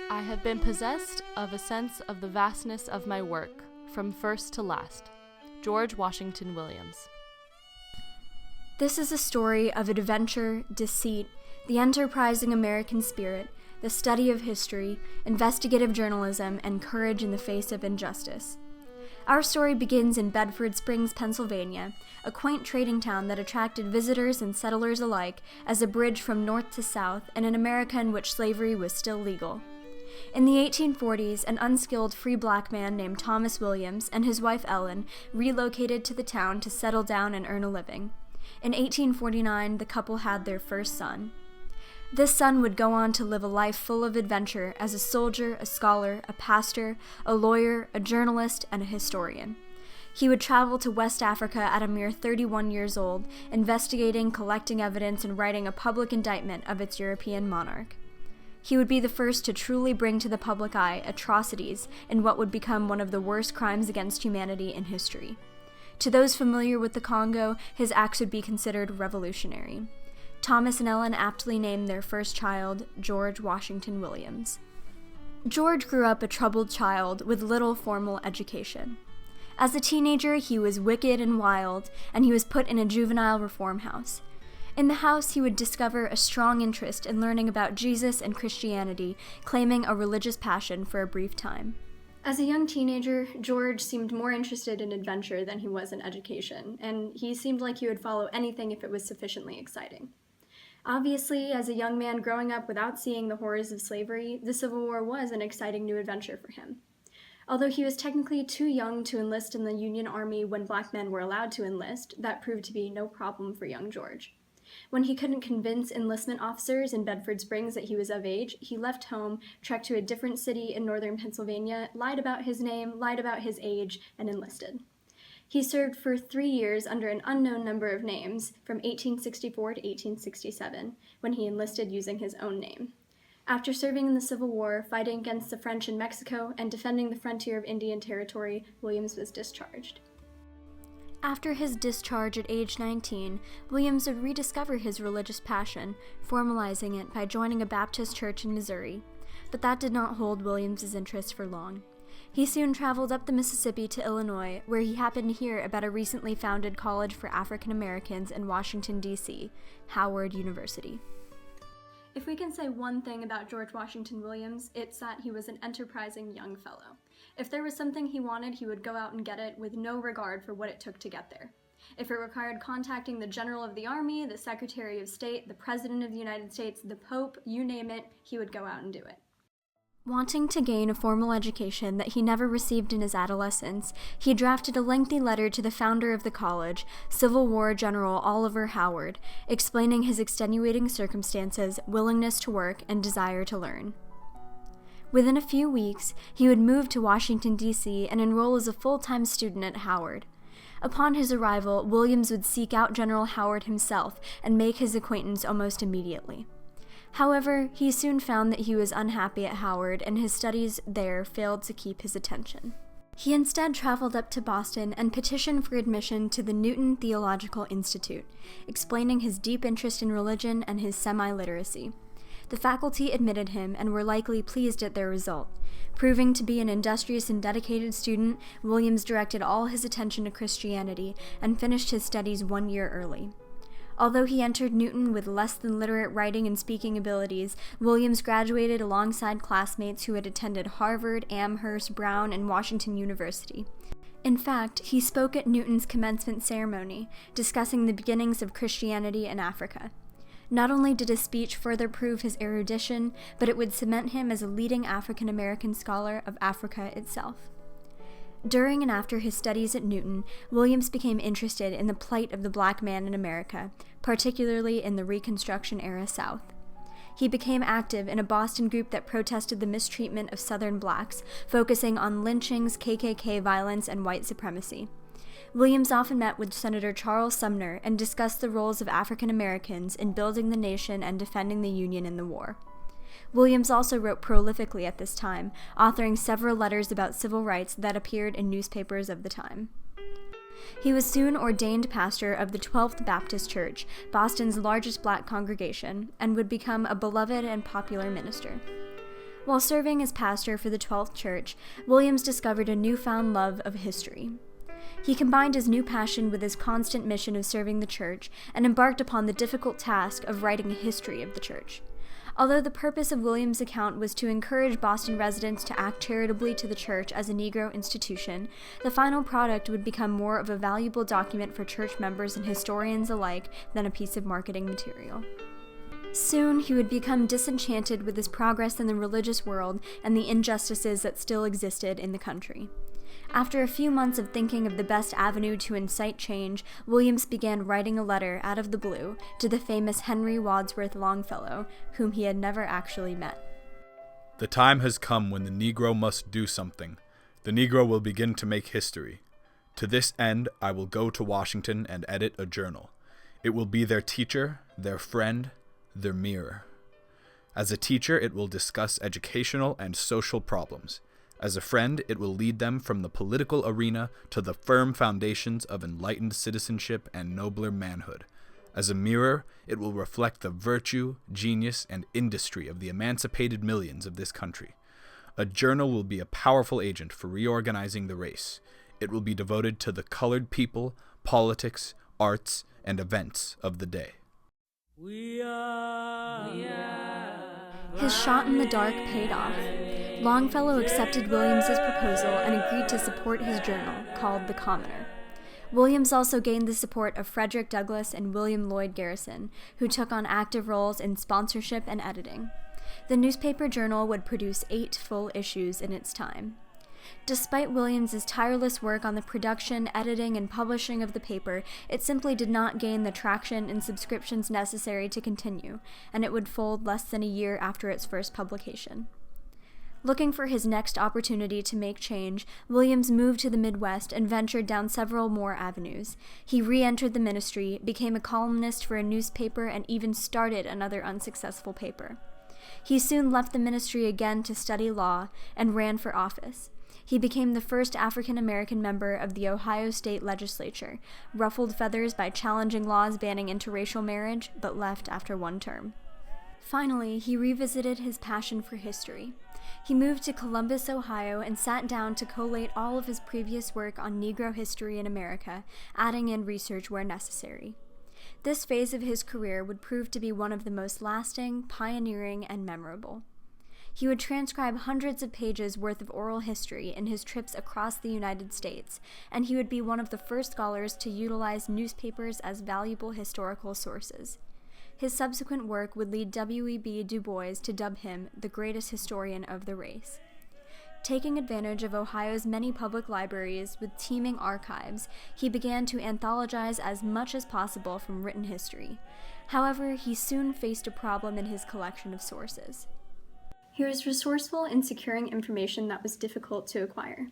I have been possessed of a sense of the vastness of my work, from first to last. George Washington Williams. This is a story of adventure, deceit, the enterprising American spirit, the study of history, investigative journalism, and courage in the face of injustice. Our story begins in Bedford Springs, Pennsylvania, a quaint trading town that attracted visitors and settlers alike as a bridge from north to south in an America in which slavery was still legal. In the 1840s, an unskilled free black man named Thomas Williams and his wife Ellen relocated to the town to settle down and earn a living. In 1849, the couple had their first son. This son would go on to live a life full of adventure as a soldier, a scholar, a pastor, a lawyer, a journalist, and a historian. He would travel to West Africa at a mere 31 years old, investigating, collecting evidence, and writing a public indictment of its European monarch. He would be the first to truly bring to the public eye atrocities in what would become one of the worst crimes against humanity in history. To those familiar with the Congo, his acts would be considered revolutionary. Thomas and Ellen aptly named their first child George Washington Williams. George grew up a troubled child with little formal education. As a teenager, he was wicked and wild, and he was put in a juvenile reform house. In the house, he would discover a strong interest in learning about Jesus and Christianity, claiming a religious passion for a brief time. As a young teenager, George seemed more interested in adventure than he was in education, and he seemed like he would follow anything if it was sufficiently exciting. Obviously, as a young man growing up without seeing the horrors of slavery, the Civil War was an exciting new adventure for him. Although he was technically too young to enlist in the Union Army when black men were allowed to enlist, that proved to be no problem for young George. When he couldn't convince enlistment officers in Bedford Springs that he was of age, he left home, trekked to a different city in northern Pennsylvania, lied about his name, lied about his age, and enlisted. He served for 3 years under an unknown number of names, from 1864 to 1867, when he enlisted using his own name. After serving in the Civil War, fighting against the French in Mexico, and defending the frontier of Indian Territory, Williams was discharged. After his discharge at age 19, Williams would rediscover his religious passion, formalizing it by joining a Baptist church in Missouri. But that did not hold Williams's interest for long. He soon traveled up the Mississippi to Illinois, where he happened to hear about a recently founded college for African Americans in Washington, D.C., Howard University. If we can say one thing about George Washington Williams, it's that he was an enterprising young fellow. If there was something he wanted, he would go out and get it with no regard for what it took to get there. If it required contacting the General of the Army, the Secretary of State, the President of the United States, the Pope, you name it, he would go out and do it. Wanting to gain a formal education that he never received in his adolescence, he drafted a lengthy letter to the founder of the college, Civil War General Oliver Howard, explaining his extenuating circumstances, willingness to work, and desire to learn. Within a few weeks, he would move to Washington, D.C. and enroll as a full-time student at Howard. Upon his arrival, Williams would seek out General Howard himself and make his acquaintance almost immediately. However, he soon found that he was unhappy at Howard, and his studies there failed to keep his attention. He instead traveled up to Boston and petitioned for admission to the Newton Theological Institute, explaining his deep interest in religion and his semi-literacy. The faculty admitted him and were likely pleased at their result. Proving to be an industrious and dedicated student, Williams directed all his attention to Christianity and finished his studies 1 year early. Although he entered Newton with less than literate writing and speaking abilities, Williams graduated alongside classmates who had attended Harvard, Amherst, Brown, and Washington University. In fact, he spoke at Newton's commencement ceremony, discussing the beginnings of Christianity in Africa. Not only did his speech further prove his erudition, but it would cement him as a leading African American scholar of Africa itself. During and after his studies at Newton, Williams became interested in the plight of the black man in America, particularly in the Reconstruction-era South. He became active in a Boston group that protested the mistreatment of Southern blacks, focusing on lynchings, KKK violence, and white supremacy. Williams often met with Senator Charles Sumner and discussed the roles of African Americans in building the nation and defending the Union in the war. Williams also wrote prolifically at this time, authoring several letters about civil rights that appeared in newspapers of the time. He was soon ordained pastor of the 12th Baptist Church, Boston's largest black congregation, and would become a beloved and popular minister. While serving as pastor for the 12th Church, Williams discovered a newfound love of history. He combined his new passion with his constant mission of serving the church and embarked upon the difficult task of writing a history of the church. Although the purpose of Williams' account was to encourage Boston residents to act charitably to the church as a Negro institution, the final product would become more of a valuable document for church members and historians alike than a piece of marketing material. Soon, he would become disenchanted with his progress in the religious world and the injustices that still existed in the country. After a few months of thinking of the best avenue to incite change, Williams began writing a letter out of the blue to the famous Henry Wadsworth Longfellow, whom he had never actually met. The time has come when the Negro must do something. The Negro will begin to make history. To this end, I will go to Washington and edit a journal. It will be their teacher, their friend, their mirror. As a teacher, it will discuss educational and social problems. As a friend, it will lead them from the political arena to the firm foundations of enlightened citizenship and nobler manhood. As a mirror, it will reflect the virtue, genius, and industry of the emancipated millions of this country. A journal will be a powerful agent for reorganizing the race. It will be devoted to the colored people, politics, arts, and events of the day. His shot in the dark paid off. Longfellow accepted Williams's proposal and agreed to support his journal, called The Commoner. Williams also gained the support of Frederick Douglass and William Lloyd Garrison, who took on active roles in sponsorship and editing. The newspaper journal would produce 8 full issues in its time. Despite Williams's tireless work on the production, editing, and publishing of the paper, it simply did not gain the traction and subscriptions necessary to continue, and it would fold less than a year after its first publication. Looking for his next opportunity to make change, Williams moved to the Midwest and ventured down several more avenues. He re-entered the ministry, became a columnist for a newspaper, and even started another unsuccessful paper. He soon left the ministry again to study law and ran for office. He became the first African-American member of the Ohio State Legislature, ruffled feathers by challenging laws banning interracial marriage, but left after 1 term. Finally, he revisited his passion for history. He moved to Columbus, Ohio, and sat down to collate all of his previous work on Negro history in America, adding in research where necessary. This phase of his career would prove to be one of the most lasting, pioneering, and memorable. He would transcribe hundreds of pages worth of oral history in his trips across the United States, and he would be one of the first scholars to utilize newspapers as valuable historical sources. His subsequent work would lead W.E.B. Du Bois to dub him the greatest historian of the race. Taking advantage of Ohio's many public libraries with teeming archives, he began to anthologize as much as possible from written history. However, he soon faced a problem in his collection of sources. He was resourceful in securing information that was difficult to acquire.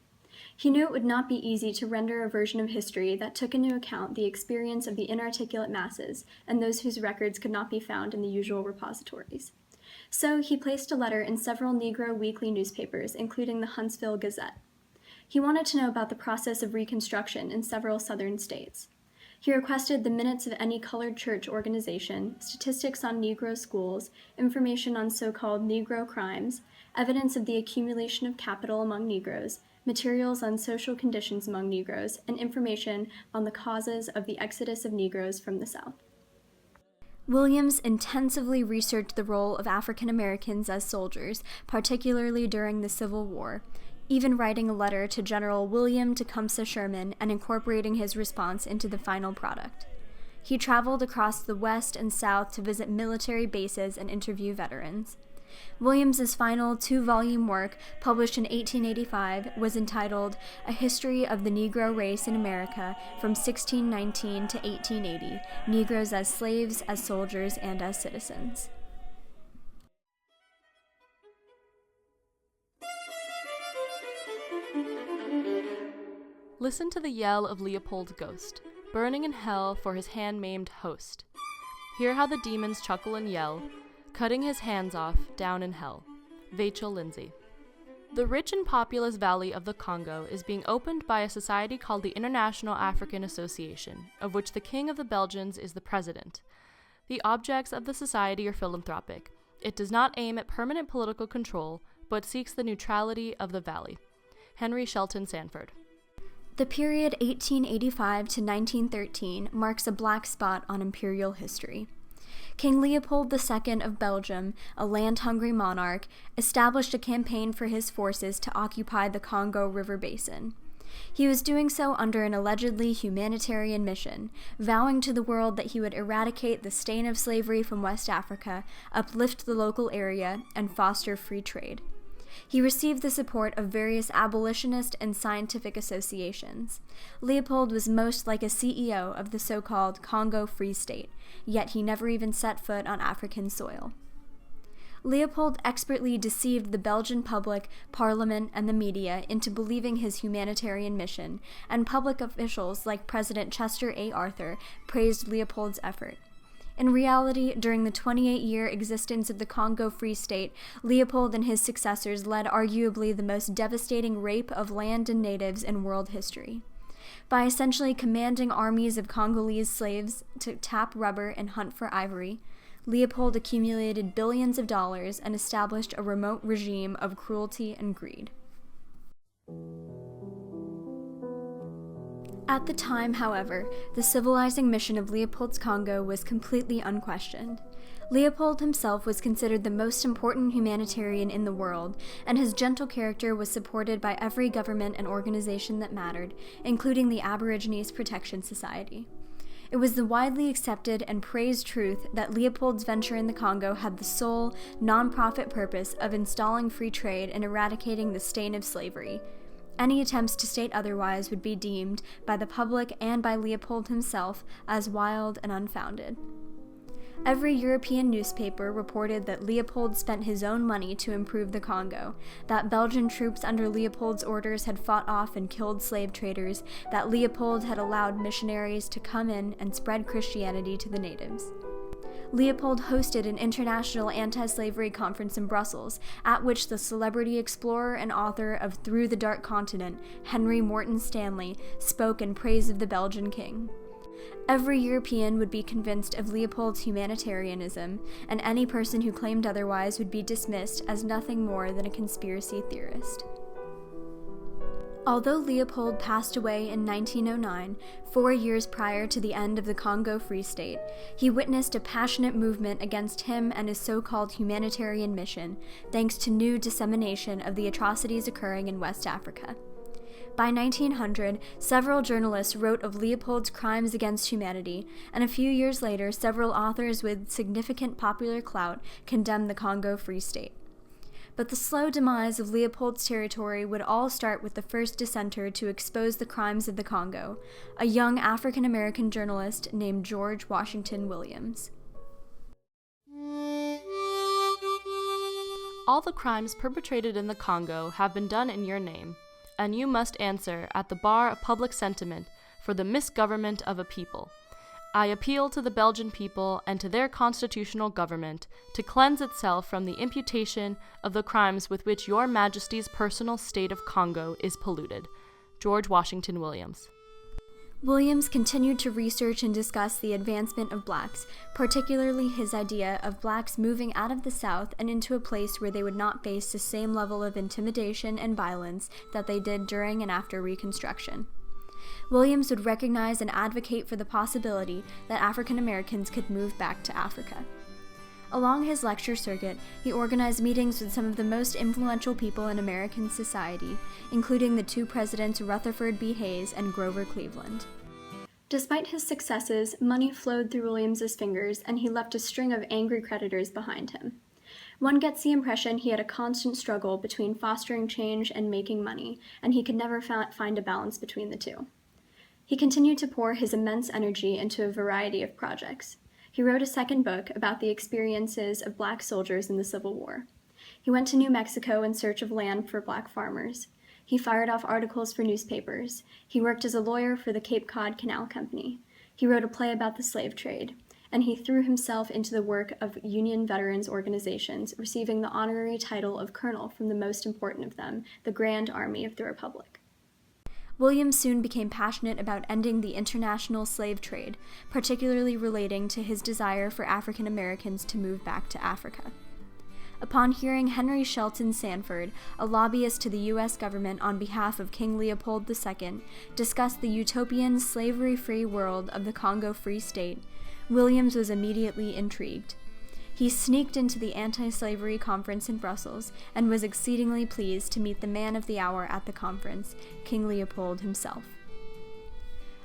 He knew it would not be easy to render a version of history that took into account the experience of the inarticulate masses and those whose records could not be found in the usual repositories. So he placed a letter in several Negro weekly newspapers, including the Huntsville Gazette. He wanted to know about the process of Reconstruction in several southern states. He requested the minutes of any colored church organization, statistics on Negro schools, information on so-called Negro crimes, evidence of the accumulation of capital among Negroes, materials on social conditions among Negroes, and information on the causes of the exodus of Negroes from the South. Williams intensively researched the role of African Americans as soldiers, particularly during the Civil War, even writing a letter to General William Tecumseh Sherman and incorporating his response into the final product. He traveled across the West and South to visit military bases and interview veterans. Williams's final 2-volume work, published in 1885, was entitled A History of the Negro Race in America from 1619 to 1880, Negroes as Slaves, as Soldiers, and as Citizens. Listen to the yell of Leopold's ghost, burning in hell for his hand-maimed host. Hear how the demons chuckle and yell, cutting his hands off down in hell. Vachel Lindsay. The rich and populous valley of the Congo is being opened by a society called the International African Association, of which the King of the Belgians is the president. The objects of the society are philanthropic. It does not aim at permanent political control, but seeks the neutrality of the valley. Henry Shelton Sanford. The period 1885 to 1913 marks a black spot on imperial history. King Leopold II of Belgium, a land-hungry monarch, established a campaign for his forces to occupy the Congo River basin. He was doing so under an allegedly humanitarian mission, vowing to the world that he would eradicate the stain of slavery from West Africa, uplift the local area, and foster free trade. He received the support of various abolitionist and scientific associations. Leopold was most like a CEO of the so-called Congo Free State, yet he never even set foot on African soil. Leopold expertly deceived the Belgian public, parliament, and the media into believing his humanitarian mission, and public officials like President Chester A. Arthur praised Leopold's effort. In reality, during the 28-year existence of the Congo Free State, Leopold and his successors led arguably the most devastating rape of land and natives in world history. By essentially commanding armies of Congolese slaves to tap rubber and hunt for ivory, Leopold accumulated billions of dollars and established a remote regime of cruelty and greed. At the time, however, the civilizing mission of Leopold's Congo was completely unquestioned. Leopold himself was considered the most important humanitarian in the world, and his gentle character was supported by every government and organization that mattered, including the Aborigines Protection Society. It was the widely accepted and praised truth that Leopold's venture in the Congo had the sole, non-profit purpose of installing free trade and eradicating the stain of slavery. Any attempts to state otherwise would be deemed, by the public and by Leopold himself, as wild and unfounded. Every European newspaper reported that Leopold spent his own money to improve the Congo, that Belgian troops under Leopold's orders had fought off and killed slave traders, that Leopold had allowed missionaries to come in and spread Christianity to the natives. Leopold hosted an international anti-slavery conference in Brussels, at which the celebrity explorer and author of Through the Dark Continent, Henry Morton Stanley, spoke in praise of the Belgian king. Every European would be convinced of Leopold's humanitarianism, and any person who claimed otherwise would be dismissed as nothing more than a conspiracy theorist. Although Leopold passed away in 1909, 4 years prior to the end of the Congo Free State, he witnessed a passionate movement against him and his so-called humanitarian mission, thanks to new dissemination of the atrocities occurring in West Africa. By 1900, several journalists wrote of Leopold's crimes against humanity, and a few years later, several authors with significant popular clout condemned the Congo Free State. But the slow demise of Leopold's territory would all start with the first dissenter to expose the crimes of the Congo, a young African-American journalist named George Washington Williams. All the crimes perpetrated in the Congo have been done in your name, and you must answer at the bar of public sentiment for the misgovernment of a people. I appeal to the Belgian people and to their constitutional government to cleanse itself from the imputation of the crimes with which your Majesty's personal state of Congo is polluted. George Washington Williams. Williams continued to research and discuss the advancement of blacks, particularly his idea of blacks moving out of the South and into a place where they would not face the same level of intimidation and violence that they did during and after Reconstruction. Williams would recognize and advocate for the possibility that African Americans could move back to Africa. Along his lecture circuit, he organized meetings with some of the most influential people in American society, including the two presidents Rutherford B. Hayes and Grover Cleveland. Despite his successes, money flowed through Williams's fingers, and he left a string of angry creditors behind him. One gets the impression he had a constant struggle between fostering change and making money, and he could never find a balance between the two. He continued to pour his immense energy into a variety of projects. He wrote a second book about the experiences of black soldiers in the Civil War. He went to New Mexico in search of land for black farmers. He fired off articles for newspapers. He worked as a lawyer for the Cape Cod Canal Company. He wrote a play about the slave trade. And he threw himself into the work of Union veterans organizations, receiving the honorary title of colonel from the most important of them, the Grand Army of the Republic. Williams soon became passionate about ending the international slave trade, particularly relating to his desire for African Americans to move back to Africa. upon hearing Henry Shelton Sanford, a lobbyist to the U.S. government on behalf of King Leopold II, discuss the utopian slavery-free world of the Congo Free State, Williams was immediately intrigued. He sneaked into the anti-slavery conference in Brussels and was exceedingly pleased to meet the man of the hour at the conference, King Leopold himself.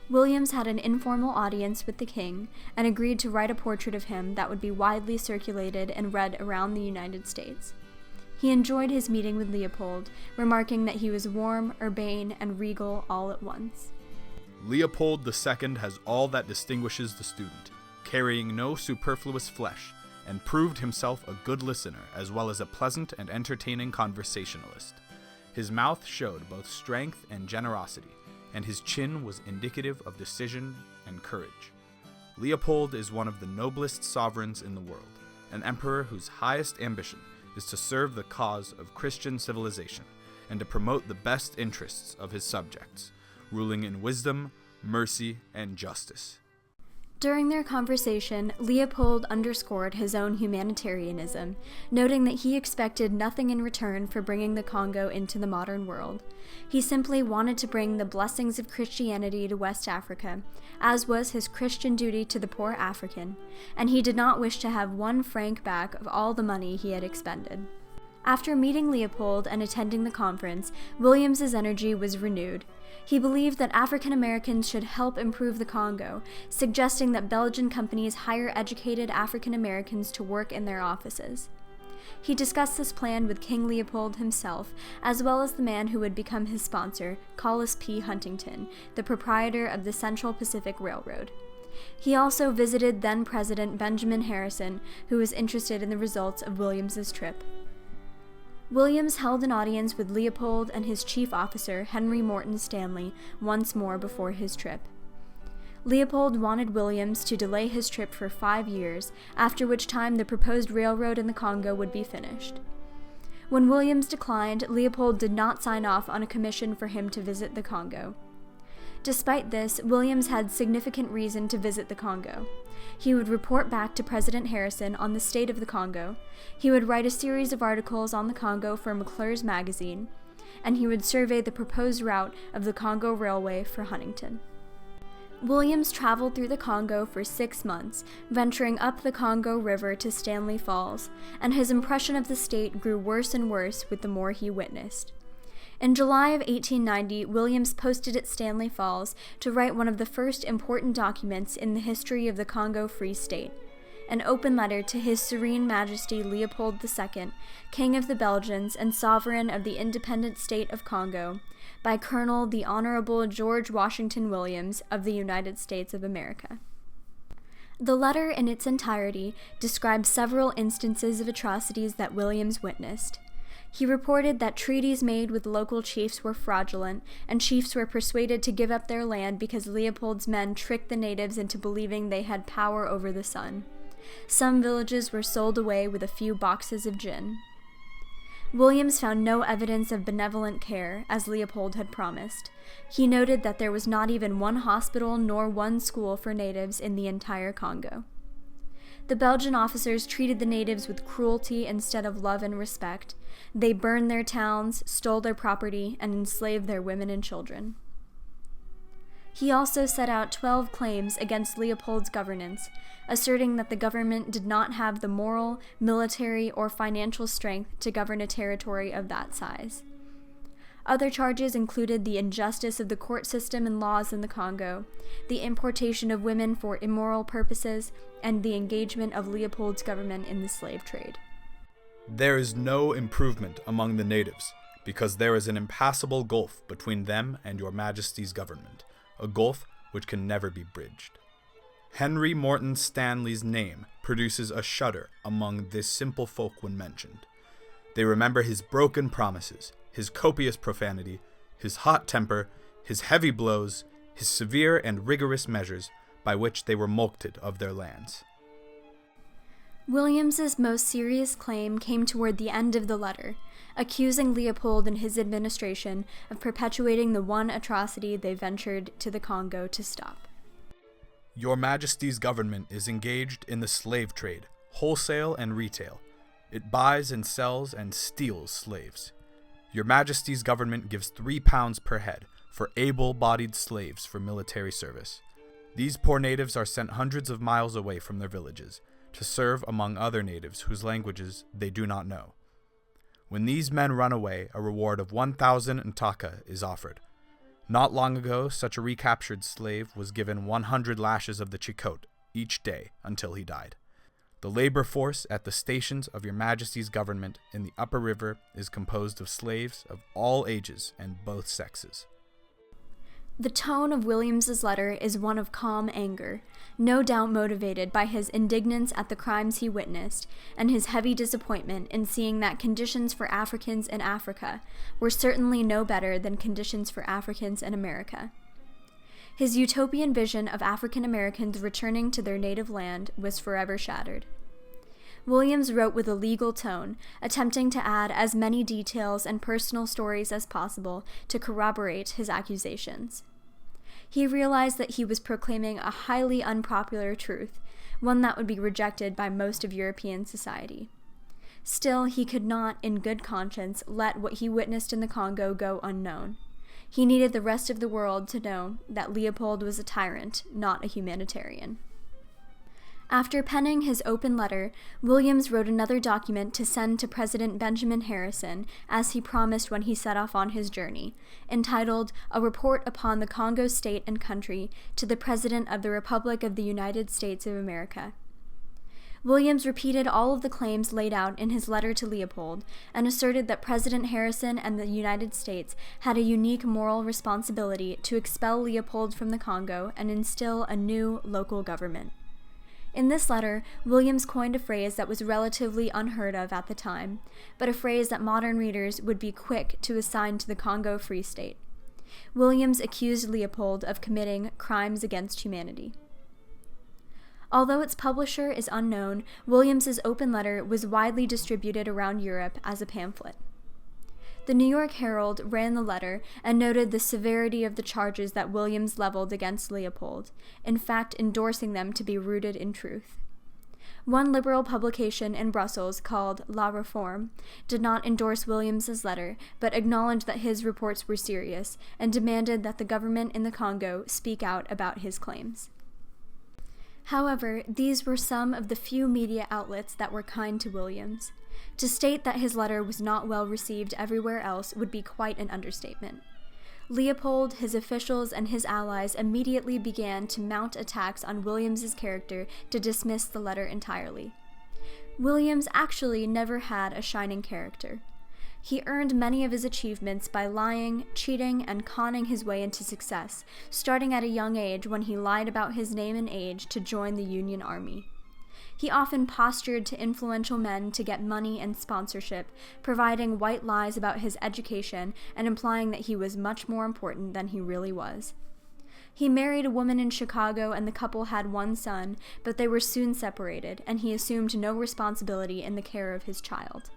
Williams had an informal audience with the king and agreed to write a portrait of him that would be widely circulated and read around the United States. He enjoyed his meeting with Leopold, remarking that he was warm, urbane, and regal all at once. Leopold II has all that distinguishes the student, carrying no superfluous flesh, and proved himself a good listener as well as a pleasant and entertaining conversationalist. His mouth showed both strength and generosity, and his chin was indicative of decision and courage. Leopold is one of the noblest sovereigns in the world, an emperor whose highest ambition is to serve the cause of Christian civilization and to promote the best interests of his subjects, ruling in wisdom, mercy, and justice. During their conversation, Leopold underscored his own humanitarianism, noting that he expected nothing in return for bringing the Congo into the modern world. He simply wanted to bring the blessings of Christianity to West Africa, as was his Christian duty to the poor African, and he did not wish to have 1 franc back of all the money he had expended. After meeting Leopold and attending the conference, Williams's energy was renewed. He believed that African Americans should help improve the Congo, suggesting that Belgian companies hire educated African Americans to work in their offices. He discussed this plan with King Leopold himself, as well as the man who would become his sponsor, Collis P. Huntington, the proprietor of the Central Pacific Railroad. He also visited then-President Benjamin Harrison, who was interested in the results of Williams's trip. Williams held an audience with Leopold and his chief officer, Henry Morton Stanley, once more before his trip. Leopold wanted Williams to delay his trip for 5 years, after which time the proposed railroad in the Congo would be finished. When Williams declined, Leopold did not sign off on a commission for him to visit the Congo. Despite this, Williams had significant reason to visit the Congo. He would report back to President Harrison on the state of the Congo, he would write a series of articles on the Congo for McClure's magazine, and he would survey the proposed route of the Congo Railway for Huntington. Williams traveled through the Congo for 6 months, venturing up the Congo River to Stanley Falls, and his impression of the state grew worse and worse with the more he witnessed. In July of 1890, Williams posted at Stanley Falls to write one of the first important documents in the history of the Congo Free State, an open letter to His Serene Majesty Leopold II, King of the Belgians and Sovereign of the Independent State of Congo, by Colonel the Honorable George Washington Williams of the United States of America. The letter in its entirety describes several instances of atrocities that Williams witnessed. He reported that treaties made with local chiefs were fraudulent, and chiefs were persuaded to give up their land because Leopold's men tricked the natives into believing they had power over the sun. Some villages were sold away with a few boxes of gin. Williams found no evidence of benevolent care, as Leopold had promised. He noted that there was not even one hospital nor one school for natives in the entire Congo. The Belgian officers treated the natives with cruelty instead of love and respect. They burned their towns, stole their property, and enslaved their women and children. He also set out 12 claims against Leopold's governance, asserting that the government did not have the moral, military, or financial strength to govern a territory of that size. Other charges included the injustice of the court system and laws in the Congo, the importation of women for immoral purposes, and the engagement of Leopold's government in the slave trade. There is no improvement among the natives, because there is an impassable gulf between them and your Majesty's government, a gulf which can never be bridged. Henry Morton Stanley's name produces a shudder among this simple folk when mentioned. They remember his broken promises, his copious profanity, his hot temper, his heavy blows, his severe and rigorous measures by which they were mulcted of their lands. Williams's most serious claim came toward the end of the letter, accusing Leopold and his administration of perpetuating the one atrocity they ventured to the Congo to stop. Your Majesty's government is engaged in the slave trade, wholesale and retail. It buys and sells and steals slaves. Your Majesty's government gives 3 pounds per head for able-bodied slaves for military service. These poor natives are sent hundreds of miles away from their villages to serve among other natives whose languages they do not know. When these men run away, a reward of 1,000 ntaka is offered. Not long ago, such a recaptured slave was given 100 lashes of the chicote each day until he died. The labor force at the stations of Your Majesty's government in the upper river is composed of slaves of all ages and both sexes. The tone of Williams's letter is one of calm anger, no doubt motivated by his indignance at the crimes he witnessed and his heavy disappointment in seeing that conditions for Africans in Africa were certainly no better than conditions for Africans in America. His utopian vision of African Americans returning to their native land was forever shattered. Williams wrote with a legal tone, attempting to add as many details and personal stories as possible to corroborate his accusations. He realized that he was proclaiming a highly unpopular truth, one that would be rejected by most of European society. Still, he could not, in good conscience, let what he witnessed in the Congo go unknown. He needed the rest of the world to know that Leopold was a tyrant, not a humanitarian. After penning his open letter, Williams wrote another document to send to President Benjamin Harrison, as he promised when he set off on his journey, entitled A Report upon the Congo State and Country to the President of the Republic of the United States of America. Williams repeated all of the claims laid out in his letter to Leopold and asserted that President Harrison and the United States had a unique moral responsibility to expel Leopold from the Congo and instill a new local government. In this letter, Williams coined a phrase that was relatively unheard of at the time, but a phrase that modern readers would be quick to assign to the Congo Free State. Williams accused Leopold of committing crimes against humanity. Although its publisher is unknown, Williams's open letter was widely distributed around Europe as a pamphlet. The New York Herald ran the letter and noted the severity of the charges that Williams leveled against Leopold, in fact endorsing them to be rooted in truth. One liberal publication in Brussels called La Réforme did not endorse Williams's letter, but acknowledged that his reports were serious and demanded that the government in the Congo speak out about his claims. However, these were some of the few media outlets that were kind to Williams. To state that his letter was not well received everywhere else would be quite an understatement. Leopold, his officials, and his allies immediately began to mount attacks on Williams's character to dismiss the letter entirely. Williams actually never had a shining character. He earned many of his achievements by lying, cheating, and conning his way into success, starting at a young age when he lied about his name and age to join the Union Army. He often postured to influential men to get money and sponsorship, providing white lies about his education and implying that he was much more important than he really was. He married a woman in Chicago and the couple had one son, but they were soon separated, and he assumed no responsibility in the care of his child.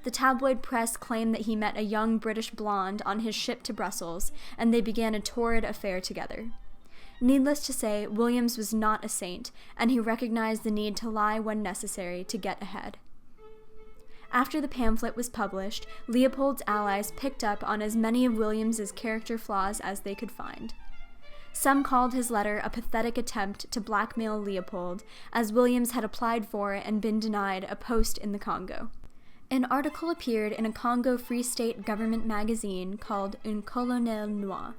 The tabloid press claimed that he met a young British blonde on his ship to Brussels, and they began a torrid affair together. Needless to say, Williams was not a saint, and he recognized the need to lie when necessary to get ahead. After the pamphlet was published, Leopold's allies picked up on as many of Williams's character flaws as they could find. Some called his letter a pathetic attempt to blackmail Leopold, as Williams had applied for and been denied a post in the Congo. An article appeared in a Congo Free State government magazine called Un Colonel Noir.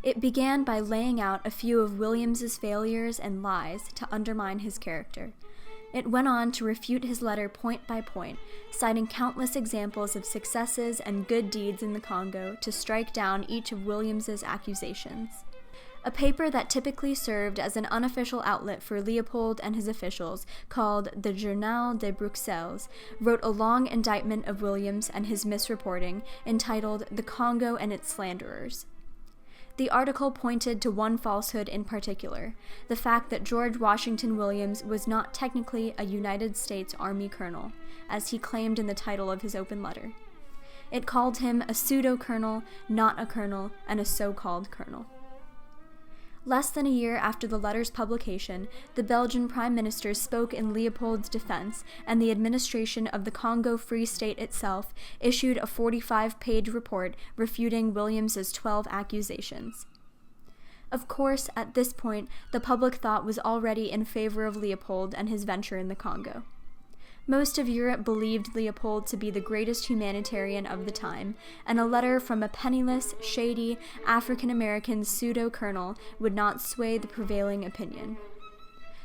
It began by laying out a few of Williams's failures and lies to undermine his character. It went on to refute his letter point by point, citing countless examples of successes and good deeds in the Congo to strike down each of Williams's accusations. A paper that typically served as an unofficial outlet for Leopold and his officials, called the Journal de Bruxelles, wrote a long indictment of Williams and his misreporting, entitled The Congo and Its Slanderers. The article pointed to one falsehood in particular, the fact that George Washington Williams was not technically a United States Army colonel, as he claimed in the title of his open letter. It called him a pseudo-colonel, not a colonel, and a so-called colonel. Less than a year after the letter's publication, the Belgian Prime Minister spoke in Leopold's defense, and the administration of the Congo Free State itself issued a 45-page report refuting Williams's 12 accusations. Of course, at this point, the public thought was already in favor of Leopold and his venture in the Congo. Most of Europe believed Leopold to be the greatest humanitarian of the time, and a letter from a penniless, shady, African-American pseudo-colonel would not sway the prevailing opinion.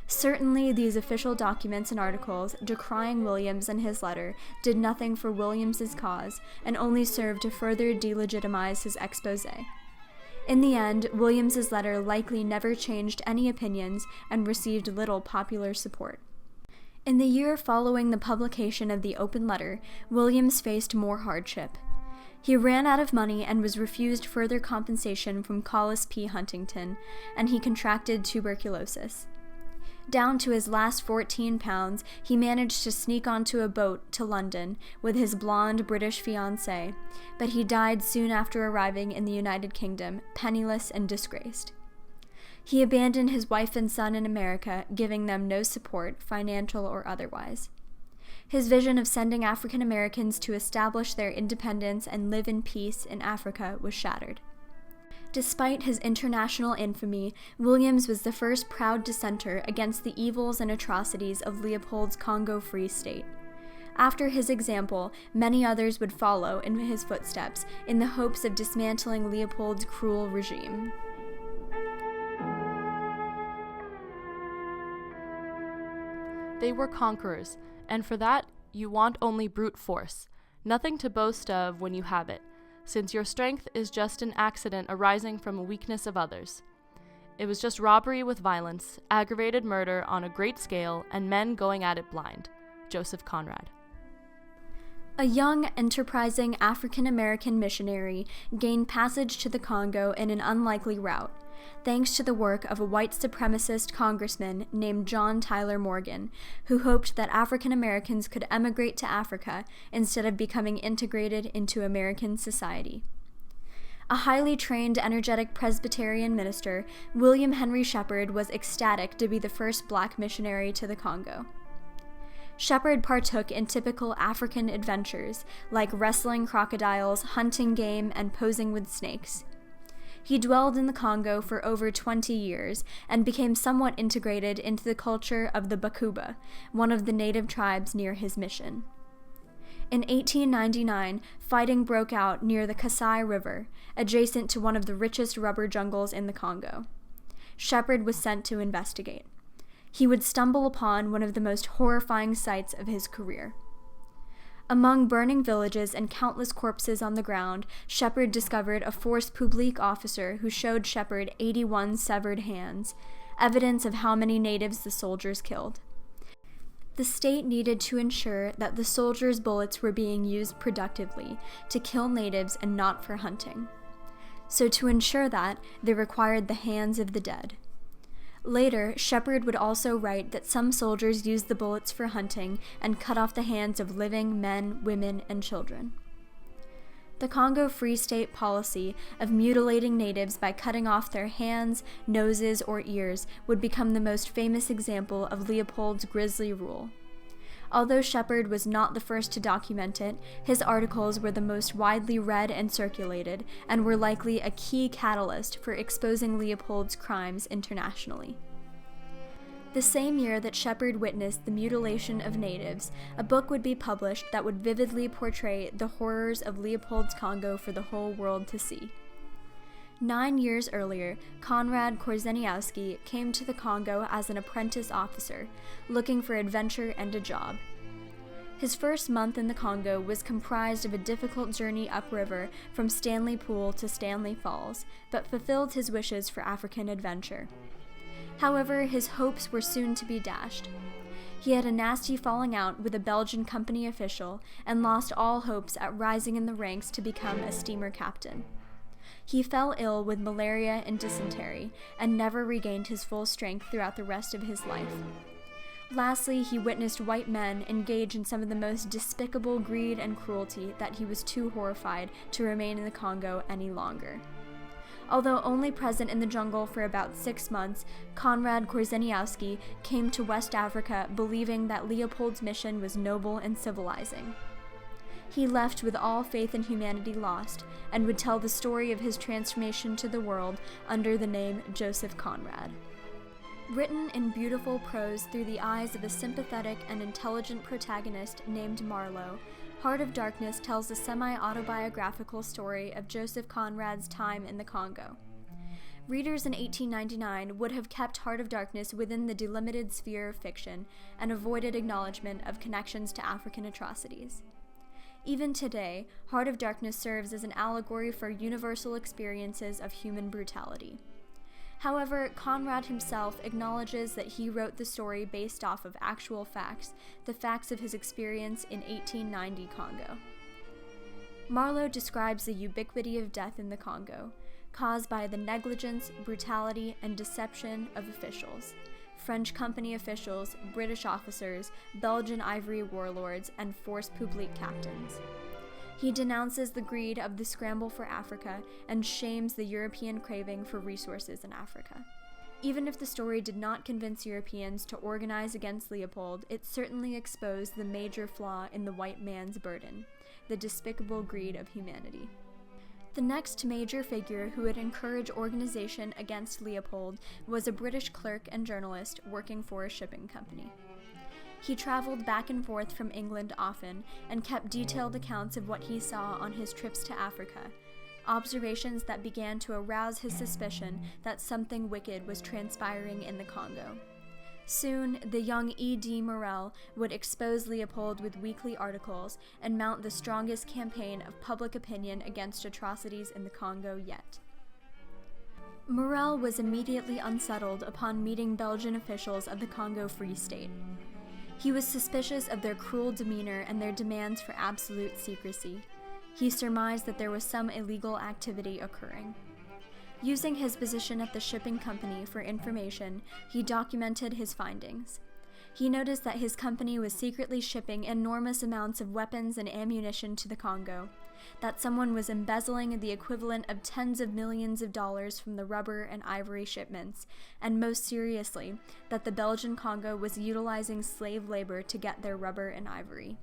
Certainly, these official documents and articles decrying Williams and his letter did nothing for Williams's cause and only served to further delegitimize his exposé. In the end, Williams's letter likely never changed any opinions and received little popular support. In the year following the publication of the open letter, Williams faced more hardship. He ran out of money and was refused further compensation from Collis P. Huntington, and he contracted tuberculosis. Down to his last 14 pounds, he managed to sneak onto a boat to London with his blonde British fiancée, but he died soon after arriving in the United Kingdom, penniless and disgraced. He abandoned his wife and son in America, giving them no support, financial or otherwise. His vision of sending African Americans to establish their independence and live in peace in Africa was shattered. Despite his international infamy, Williams was the first proud dissenter against the evils and atrocities of Leopold's Congo Free State. After his example, many others would follow in his footsteps in the hopes of dismantling Leopold's cruel regime. They were conquerors, and for that, you want only brute force, nothing to boast of when you have it, since your strength is just an accident arising from a weakness of others. It was just robbery with violence, aggravated murder on a great scale, and men going at it blind. Joseph Conrad. A young, enterprising African-American missionary gained passage to the Congo in an unlikely route, thanks to the work of a white supremacist congressman named John Tyler Morgan, who hoped that African Americans could emigrate to Africa instead of becoming integrated into American society. A highly trained, energetic Presbyterian minister, William Henry Shepherd was ecstatic to be the first black missionary to the Congo. Shepherd partook in typical African adventures, like wrestling crocodiles, hunting game, and posing with snakes. He dwelled in the Congo for over 20 years and became somewhat integrated into the culture of the Bakuba, one of the native tribes near his mission. In 1899, fighting broke out near the Kasai River, adjacent to one of the richest rubber jungles in the Congo. Shepherd was sent to investigate. He would stumble upon one of the most horrifying sights of his career. Among burning villages and countless corpses on the ground, Shepherd discovered a force publique officer who showed Shepherd 81 severed hands, evidence of how many natives the soldiers killed. The state needed to ensure that the soldiers' bullets were being used productively to kill natives and not for hunting. So to ensure that, they required the hands of the dead. Later, Shepherd would also write that some soldiers used the bullets for hunting and cut off the hands of living men, women, and children. The Congo Free State policy of mutilating natives by cutting off their hands, noses, or ears would become the most famous example of Leopold's grisly rule. Although Shepherd was not the first to document it, his articles were the most widely read and circulated, and were likely a key catalyst for exposing Leopold's crimes internationally. The same year that Shepherd witnessed the mutilation of natives, a book would be published that would vividly portray the horrors of Leopold's Congo for the whole world to see. 9 years earlier, Konrad Korzeniowski came to the Congo as an apprentice officer, looking for adventure and a job. His first month in the Congo was comprised of a difficult journey upriver from Stanley Pool to Stanley Falls, but fulfilled his wishes for African adventure. However, his hopes were soon to be dashed. He had a nasty falling out with a Belgian company official and lost all hopes at rising in the ranks to become a steamer captain. He fell ill with malaria and dysentery, and never regained his full strength throughout the rest of his life. Lastly, he witnessed white men engage in some of the most despicable greed and cruelty that he was too horrified to remain in the Congo any longer. Although only present in the jungle for about 6 months, Konrad Korzeniowski came to West Africa believing that Leopold's mission was noble and civilizing. He left with all faith in humanity lost, and would tell the story of his transformation to the world under the name Joseph Conrad. Written in beautiful prose through the eyes of a sympathetic and intelligent protagonist named Marlowe, Heart of Darkness tells a semi-autobiographical story of Joseph Conrad's time in the Congo. Readers in 1899 would have kept Heart of Darkness within the delimited sphere of fiction and avoided acknowledgement of connections to African atrocities. Even today, Heart of Darkness serves as an allegory for universal experiences of human brutality. However, Conrad himself acknowledges that he wrote the story based off of actual facts, the facts of his experience in 1890 Congo. Marlowe describes the ubiquity of death in the Congo, caused by the negligence, brutality, and deception of officials. French company officials, British officers, Belgian ivory warlords, and force publique captains. He denounces the greed of the scramble for Africa and shames the European craving for resources in Africa. Even if the story did not convince Europeans to organize against Leopold, it certainly exposed the major flaw in the white man's burden, the despicable greed of humanity. The next major figure who would encourage organization against Leopold was a British clerk and journalist working for a shipping company. He traveled back and forth from England often and kept detailed accounts of what he saw on his trips to Africa, observations that began to arouse his suspicion that something wicked was transpiring in the Congo. Soon, the young E.D. Morel would expose Leopold with weekly articles and mount the strongest campaign of public opinion against atrocities in the Congo yet. Morel was immediately unsettled upon meeting Belgian officials of the Congo Free State. He was suspicious of their cruel demeanor and their demands for absolute secrecy. He surmised that there was some illegal activity occurring. Using his position at the shipping company for information, he documented his findings. He noticed that his company was secretly shipping enormous amounts of weapons and ammunition to the Congo, that someone was embezzling the equivalent of tens of millions of dollars from the rubber and ivory shipments, and most seriously, that the Belgian Congo was utilizing slave labor to get their rubber and ivory.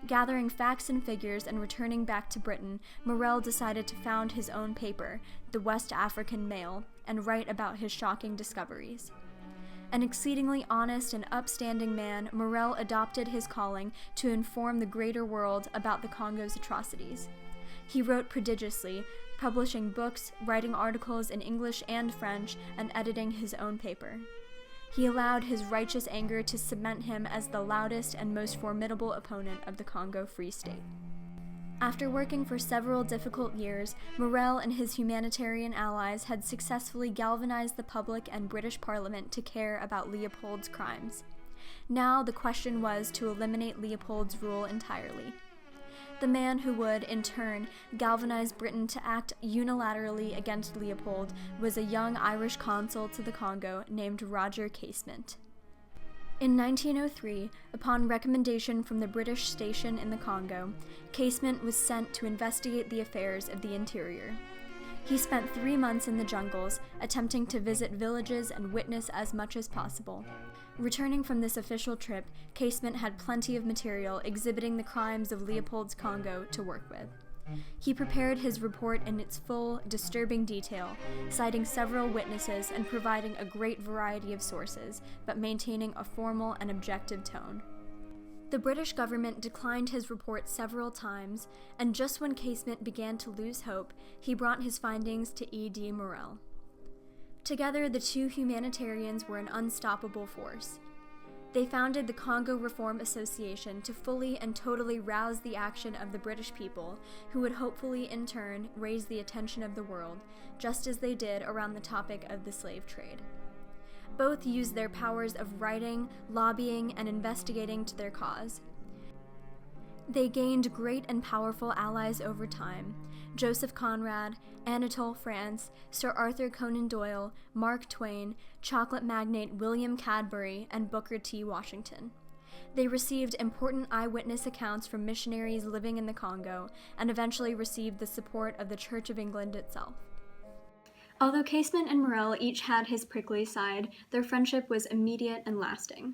Gathering facts and figures and returning back to Britain, Morel decided to found his own paper, the West African Mail, and write about his shocking discoveries. An exceedingly honest and upstanding man, Morel adopted his calling to inform the greater world about the Congo's atrocities. He wrote prodigiously, publishing books, writing articles in English and French, and editing his own paper. He allowed his righteous anger to cement him as the loudest and most formidable opponent of the Congo Free State. After working for several difficult years, Morel and his humanitarian allies had successfully galvanized the public and British Parliament to care about Leopold's crimes. Now the question was to eliminate Leopold's rule entirely. The man who would, in turn, galvanize Britain to act unilaterally against Leopold was a young Irish consul to the Congo named Roger Casement. In 1903, upon recommendation from the British station in the Congo, Casement was sent to investigate the affairs of the interior. He spent 3 months in the jungles, attempting to visit villages and witness as much as possible. Returning from this official trip, Casement had plenty of material exhibiting the crimes of Leopold's Congo to work with. He prepared his report in its full, disturbing detail, citing several witnesses and providing a great variety of sources, but maintaining a formal and objective tone. The British government declined his report several times, and just when Casement began to lose hope, he brought his findings to E.D. Morel. Together, the two humanitarians were an unstoppable force. They founded the Congo Reform Association to fully and totally rouse the action of the British people, who would hopefully, in turn, raise the attention of the world, just as they did around the topic of the slave trade. Both used their powers of writing, lobbying, and investigating to their cause. They gained great and powerful allies over time: Joseph Conrad, Anatole France, Sir Arthur Conan Doyle, Mark Twain, chocolate magnate William Cadbury, and Booker T. Washington. They received important eyewitness accounts from missionaries living in the Congo, and eventually received the support of the Church of England itself. Although Casement and Morel each had his prickly side, their friendship was immediate and lasting.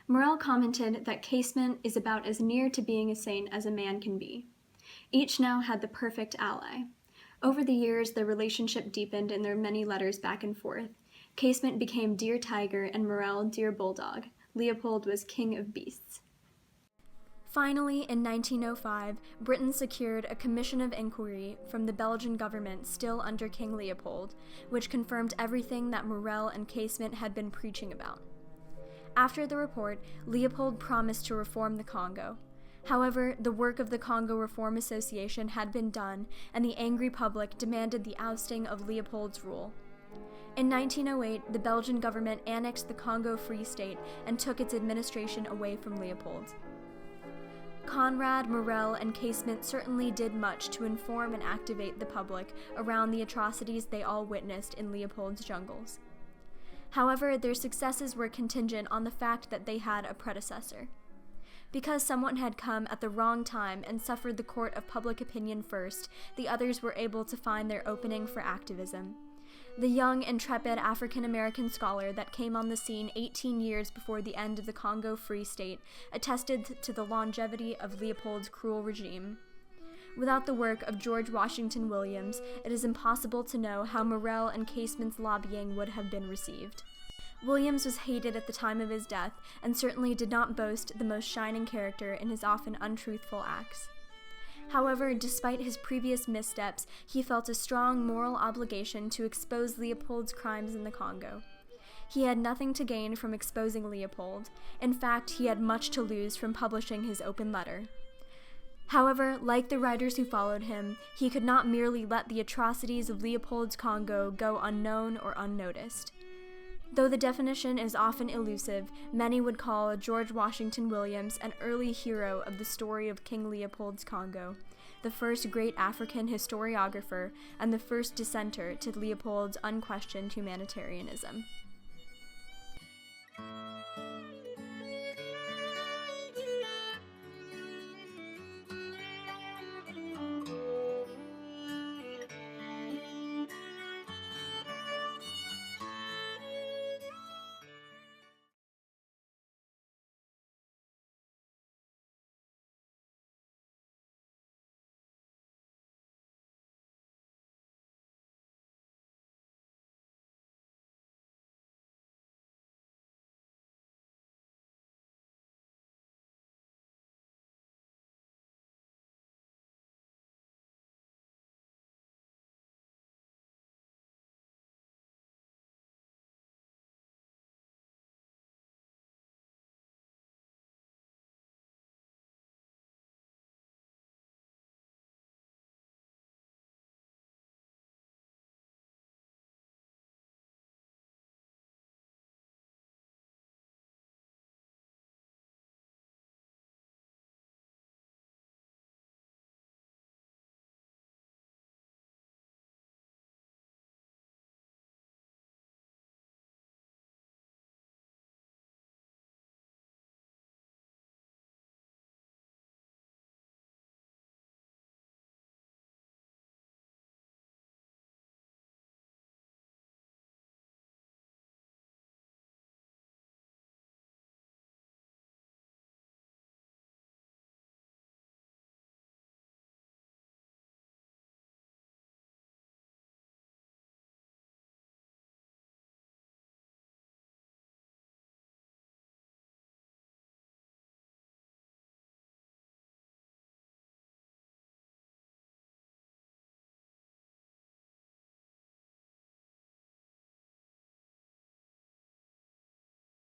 Morel commented that Casement is about as near to being a saint as a man can be. Each now had the perfect ally. Over the years, their relationship deepened in their many letters back and forth. Casement became Dear Tiger and Morel Dear Bulldog. Leopold was king of beasts. Finally, in 1905, Britain secured a commission of inquiry from the Belgian government still under King Leopold, which confirmed everything that Morel and Casement had been preaching about. After the report, Leopold promised to reform the Congo. However, the work of the Congo Reform Association had been done, and the angry public demanded the ousting of Leopold's rule. In 1908, the Belgian government annexed the Congo Free State and took its administration away from Leopold. Conrad, Morel, and Casement certainly did much to inform and activate the public around the atrocities they all witnessed in Leopold's jungles. However, their successes were contingent on the fact that they had a predecessor. Because someone had come at the wrong time and suffered the court of public opinion first, the others were able to find their opening for activism. The young, intrepid African-American scholar that came on the scene 18 years before the end of the Congo Free State attested to the longevity of Leopold's cruel regime. Without the work of George Washington Williams, it is impossible to know how Morel and Casement's lobbying would have been received. Williams was hated at the time of his death and certainly did not boast the most shining character in his often untruthful acts. However, despite his previous missteps, he felt a strong moral obligation to expose Leopold's crimes in the Congo. He had nothing to gain from exposing Leopold. In fact, he had much to lose from publishing his open letter. However, like the writers who followed him, he could not merely let the atrocities of Leopold's Congo go unknown or unnoticed. Though the definition is often elusive, many would call George Washington Williams an early hero of the story of King Leopold's Congo, the first great African historiographer and the first dissenter to Leopold's unquestioned humanitarianism.